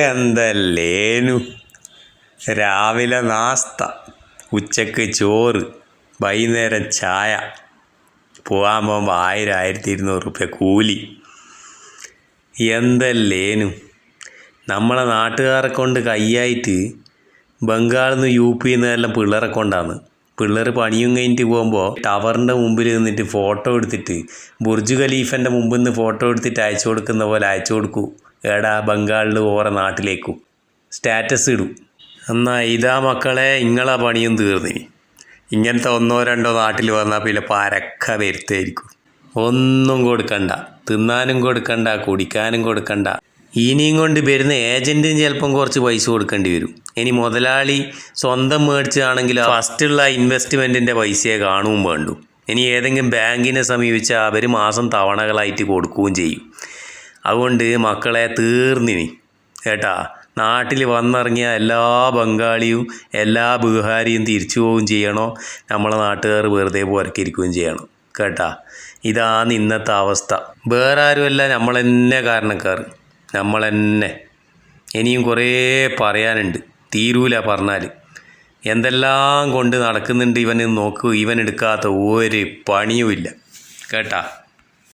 എന്തല്ലേനു രാവിലെ നാസ്ത, ഉച്ചക്ക് ചോറ്, വൈകുന്നേരം ചായ, പോകാൻ പോകുമ്പോൾ 1000-1200 കൂലി. എന്തല്ലേനു നമ്മളെ നാട്ടുകാരെ കൊണ്ട് കയ്യായിട്ട് ബംഗാളിൽ നിന്ന് UP എല്ലാം പിള്ളേരെ കൊണ്ടാണ്. പിള്ളേർ പണിയും കഴിഞ്ഞിട്ട് പോകുമ്പോൾ ടവറിൻ്റെ മുമ്പിൽ നിന്നിട്ട് ഫോട്ടോ എടുത്തിട്ട് ബുർജ് ഖലീഫൻ്റെ മുമ്പിൽ നിന്ന് ഫോട്ടോ എടുത്തിട്ട് അയച്ചു കൊടുക്കുന്ന പോലെ അയച്ചു കൊടുക്കൂ. എടാ ബംഗാളിൽ ഓരോ നാട്ടിലേക്കും സ്റ്റാറ്റസ് ഇടും. എന്നാൽ ഇതാ മക്കളെ, ഇങ്ങളെ പണിയും തീർന്നിനി. ഇങ്ങനത്തെ 1-2 നാട്ടിൽ വന്നാൽ പിന്നെ പരക്ക വരുത്തായിരിക്കും. ഒന്നും കൊടുക്കണ്ട, തിന്നാനും കൊടുക്കണ്ട, കുടിക്കാനും കൊടുക്കണ്ട. ഇനിയും കൊണ്ട് വരുന്ന ഏജൻറ്റിന് ചിലപ്പം കുറച്ച് പൈസ കൊടുക്കേണ്ടി വരും. ഇനി മുതലാളി സ്വന്തം മേടിച്ചാണെങ്കിൽ ഫസ്റ്റുള്ള ഇൻവെസ്റ്റ്മെൻറ്റിൻ്റെ പൈസയെ കാണുകയും വേണ്ടു. ഇനി ഏതെങ്കിലും ബാങ്കിനെ സമീപിച്ചാൽ അവർ മാസം തവണകളായിട്ട് കൊടുക്കുകയും ചെയ്യും. അതുകൊണ്ട് മക്കളെ തീർന്നിനി കേട്ടാ. നാട്ടിൽ വന്നിറങ്ങിയ എല്ലാ ബംഗാളിയും എല്ലാ ബീഹാരിയും തിരിച്ചു പോവുകയും ചെയ്യണോ, നമ്മളെ നാട്ടുകാർ വെറുതെ പുരക്കിരിക്കുകയും ചെയ്യണം കേട്ടാ. ഇതാണ് ഇന്നത്തെ അവസ്ഥ. വേറെ ആരുമല്ല, നമ്മൾ തന്നെ കാരണക്കാർ, നമ്മൾ തന്നെ. ഇനിയും കുറേ പറയാനുണ്ട്, തീരൂല പറഞ്ഞാൽ. എന്തെല്ലാം കൊണ്ട് നടക്കുന്നുണ്ട് ഇവന് നോക്കൂ. ഇവൻ എടുക്കാത്ത ഒരു പണിയുമില്ല കേട്ടാ.